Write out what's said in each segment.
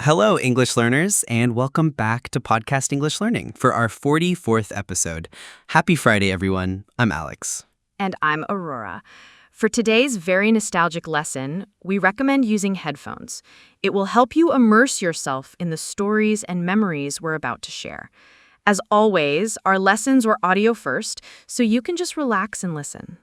Hello, English learners, and welcome back to Podcast English Learning for our 44th episode. Happy Friday, everyone. I'm Alex. And I'm Aurora. For today's very nostalgic lesson, we recommend using headphones. It will help you immerse yourself in the stories and memories we're about to share. As always, our lessons were audio first, so you can just relax and listen.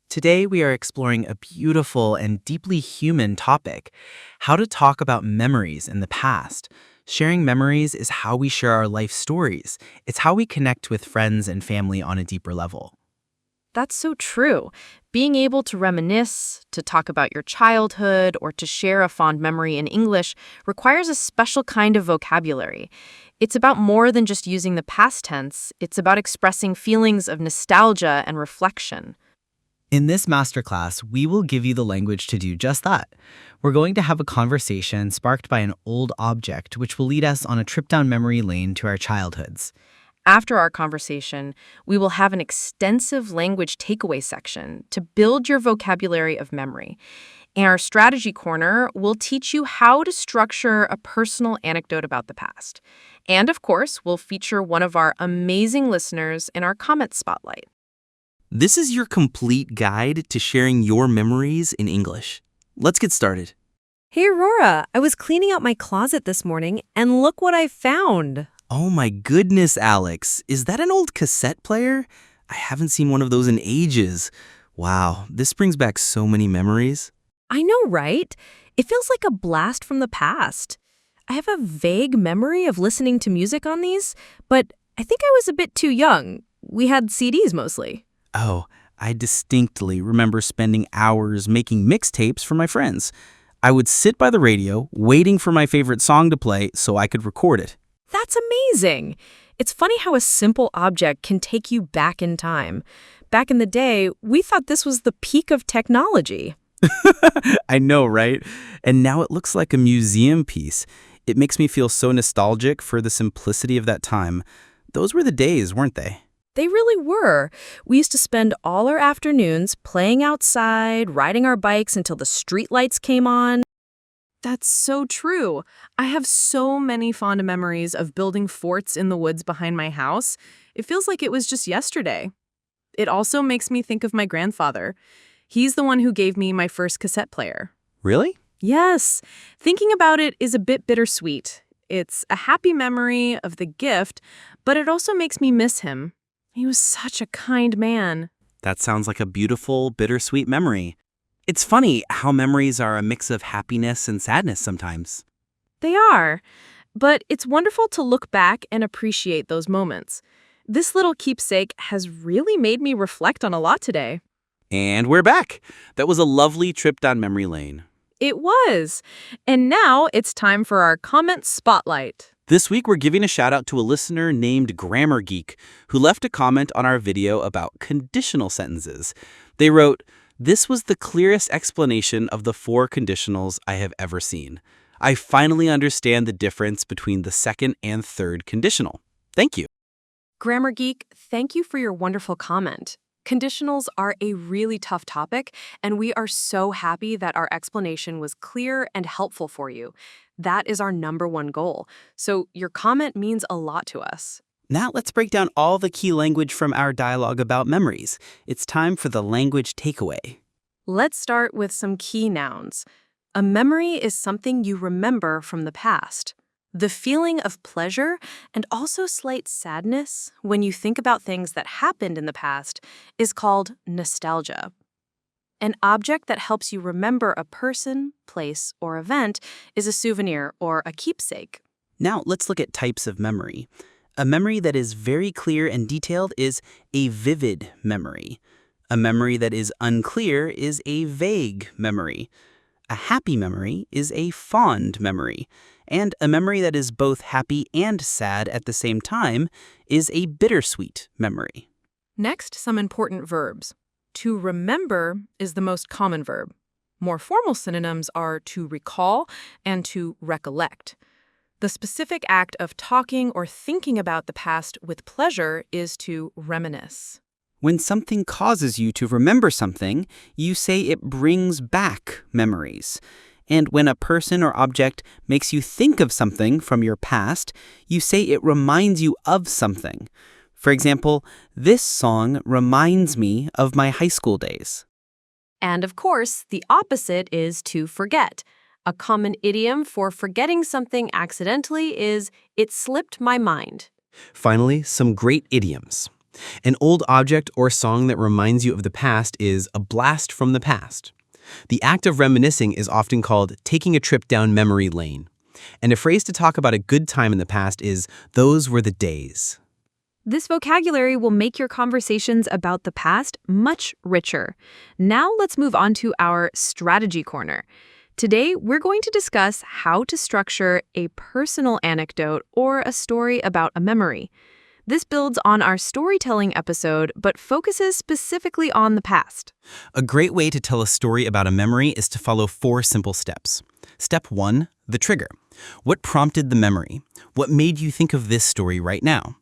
Today, we are exploring a beautiful and deeply human topic, how to talk about memories in the past. Sharing memories is how we share our life stories. It's how we connect with friends and family on a deeper level. That's so true. Being able to reminisce, to talk about your childhood, or to share a fond memory in English requires a special kind of vocabulary. It's about more than just using the past tense. It's about expressing feelings of nostalgia and reflection. In this masterclass, we will give you the language to do just that. We're going to have a conversation sparked by an old object, which will lead us on a trip down memory lane to our childhoods. After our conversation, we will have an extensive language takeaway section to build your vocabulary of memory. In our strategy corner, we'll teach you how to structure a personal anecdote about the past. And of course, we'll feature one of our amazing listeners in our comment spotlight. This is your complete guide to sharing your memories in English. Let's get started. Hey, Aurora, I was cleaning out my closet this morning, and look what I found. Oh my goodness, Alex. Is that an old cassette player? I haven't seen one of those in ages. Wow, this brings back so many memories. I know, right? It feels like a blast from the past. I have a vague memory of listening to music on these, but I think I was a bit too young. We had CDs mostly. Oh, I distinctly remember spending hours making mixtapes for my friends. I would sit by the radio, waiting for my favorite song to play so I could record it. That's amazing. It's funny how a simple object can take you back in time. Back in the day, we thought this was the peak of technology. I know, right? And now it looks like a museum piece. It makes me feel so nostalgic for the simplicity of that time. Those were the days, weren't they? They really were. We used to spend all our afternoons playing outside, riding our bikes until the streetlights came on. That's so true. I have so many fond memories of building forts in the woods behind my house. It feels like it was just yesterday. It also makes me think of my grandfather. He's the one who gave me my first cassette player. Really? Yes. Thinking about it is a bit bittersweet. It's a happy memory of the gift, but it also makes me miss him. He was such a kind man. That sounds like a beautiful, bittersweet memory. It's funny how memories are a mix of happiness and sadness sometimes. They are. But it's wonderful to look back and appreciate those moments. This little keepsake has really made me reflect on a lot today. And we're back. That was a lovely trip down memory lane. It was. And now it's time for our comment spotlight. This week, we're giving a shout out to a listener named Grammar Geek who left a comment on our video about conditional sentences. They wrote, "This was the clearest explanation of the 4 conditionals I have ever seen. I finally understand the difference between the second and third conditional. Thank you." Grammar Geek, thank you for your wonderful comment. Conditionals are a really tough topic, and we are so happy that our explanation was clear and helpful for you. That is our #1 goal, so your comment means a lot to us. Now let's break down all the key language from our dialogue about memories. It's time for the language takeaway. Let's start with some key nouns. A memory is something you remember from the past. The feeling of pleasure and also slight sadness when you think about things that happened in the past is called nostalgia. An object that helps you remember a person, place, or event is a souvenir or a keepsake. Now let's look at types of memory. A memory that is very clear and detailed is a vivid memory. A memory that is unclear is a vague memory. A happy memory is a fond memory. And a memory that is both happy and sad at the same time is a bittersweet memory. Next, some important verbs. To remember is the most common verb. More formal synonyms are to recall and to recollect. The specific act of talking or thinking about the past with pleasure is to reminisce. When something causes you to remember something, you say it brings back memories. And when a person or object makes you think of something from your past, you say it reminds you of something. For example, this song reminds me of my high school days. And of course, the opposite is to forget. A common idiom for forgetting something accidentally is, "it slipped my mind." Finally, some great idioms. An old object or song that reminds you of the past is a blast from the past. The act of reminiscing is often called taking a trip down memory lane. And a phrase to talk about a good time in the past is, those were the days. This vocabulary will make your conversations about the past much richer. Now let's move on to our strategy corner. Today, we're going to discuss how to structure a personal anecdote or a story about a memory. This builds on our storytelling episode, but focuses specifically on the past. A great way to tell a story about a memory is to follow 4 simple steps. Step 1, the trigger. What prompted the memory? What made you think of this story right now?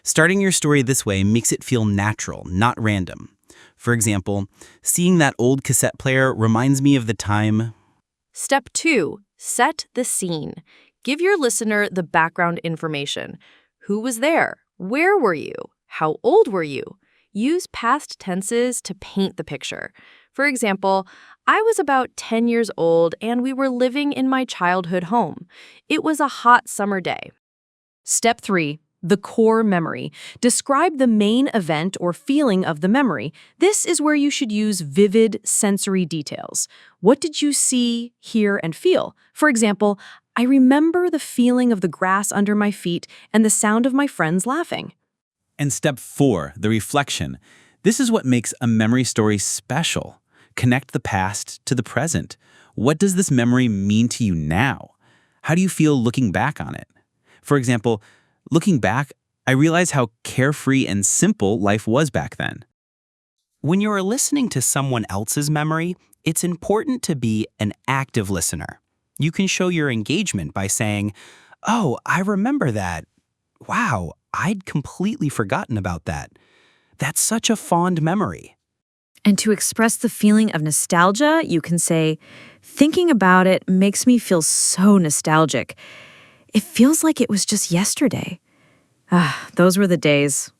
Starting your story this way makes it feel natural, not random. For example, seeing that old cassette player reminds me of the time. Step 2, set the scene. Give your listener the background information. Who was there? Where were you? How old were you? Use past tenses to paint the picture. For example, I was about 10 years old and we were living in my childhood home. It was a hot summer day. Step 3, the core memory. Describe the main event or feeling of the memory. This is where you should use vivid sensory details. What did you see, hear, and feel? For example, I remember the feeling of the grass under my feet and the sound of my friends laughing. And step 4, the reflection. This is what makes a memory story special. Connect the past to the present. What does this memory mean to you now? How do you feel looking back on it? For example, looking back, I realize how carefree and simple life was back then. When you're listening to someone else's memory, it's important to be an active listener. You can show your engagement by saying, "Oh, I remember that. Wow, I'd completely forgotten about that. That's such a fond memory." And to express the feeling of nostalgia, you can say, "Thinking about it makes me feel so nostalgic. It feels like it was just yesterday." Those were the days.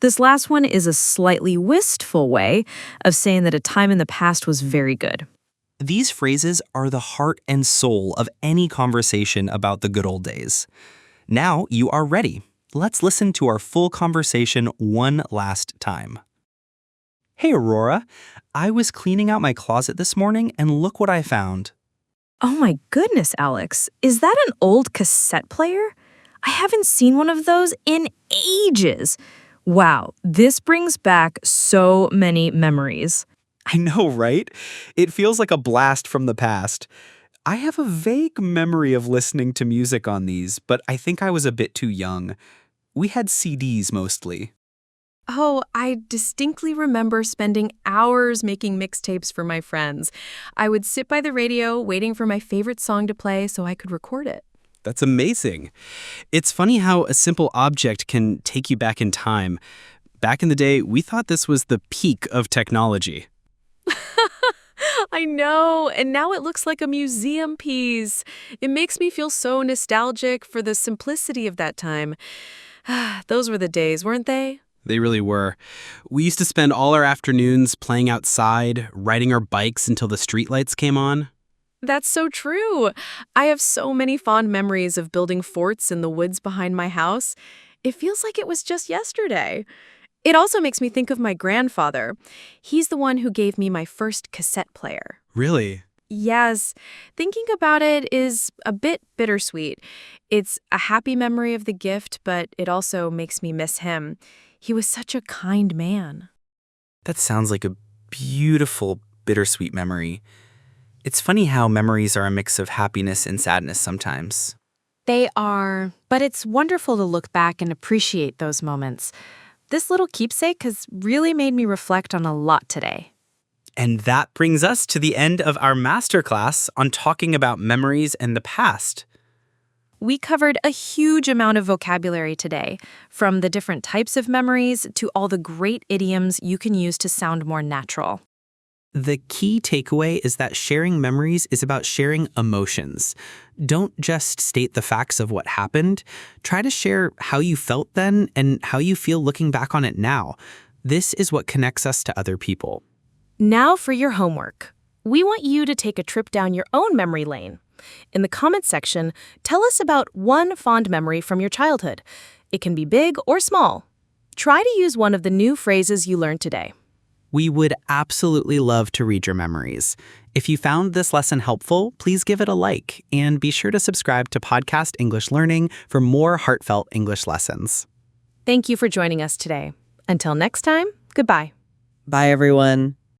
This last one is a slightly wistful way of saying that a time in the past was very good. These phrases are the heart and soul of any conversation about the good old days. Now you are ready. Let's listen to our full conversation one last time. "Hey, Aurora, I was cleaning out my closet this morning and look what I found." Oh my goodness, Alex. Is that an old cassette player? I haven't seen one of those in ages. Wow, this brings back so many memories. I know, right? It feels like a blast from the past. I have a vague memory of listening to music on these, but I think I was a bit too young. We had CDs mostly. Oh, I distinctly remember spending hours making mixtapes for my friends. I would sit by the radio waiting for my favorite song to play so I could record it. That's amazing. It's funny how a simple object can take you back in time. Back in the day, we thought this was the peak of technology. I know, and now it looks like a museum piece. It makes me feel so nostalgic for the simplicity of that time. Those were the days, weren't they? They really were. We used to spend all our afternoons playing outside, riding our bikes until the streetlights came on. That's so true. I have so many fond memories of building forts in the woods behind my house. It feels like it was just yesterday. It also makes me think of my grandfather. He's the one who gave me my first cassette player. Really? Yes, thinking about it is a bit bittersweet. It's a happy memory of the gift, but it also makes me miss him. He was such a kind man. That sounds like a beautiful, bittersweet memory. It's funny how memories are a mix of happiness and sadness sometimes. They are, but it's wonderful to look back and appreciate those moments. This little keepsake has really made me reflect on a lot today. And that brings us to the end of our masterclass on talking about memories and the past. We covered a huge amount of vocabulary today, from the different types of memories to all the great idioms you can use to sound more natural. The key takeaway is that sharing memories is about sharing emotions. Don't just state the facts of what happened. Try to share how you felt then and how you feel looking back on it now. This is what connects us to other people. Now for your homework. We want you to take a trip down your own memory lane. In the comments section, tell us about one fond memory from your childhood. It can be big or small. Try to use one of the new phrases you learned today. We would absolutely love to read your memories. If you found this lesson helpful, please give it a like and be sure to subscribe to Podcast English Learning for more heartfelt English lessons. Thank you for joining us today. Until next time, goodbye. Bye, everyone.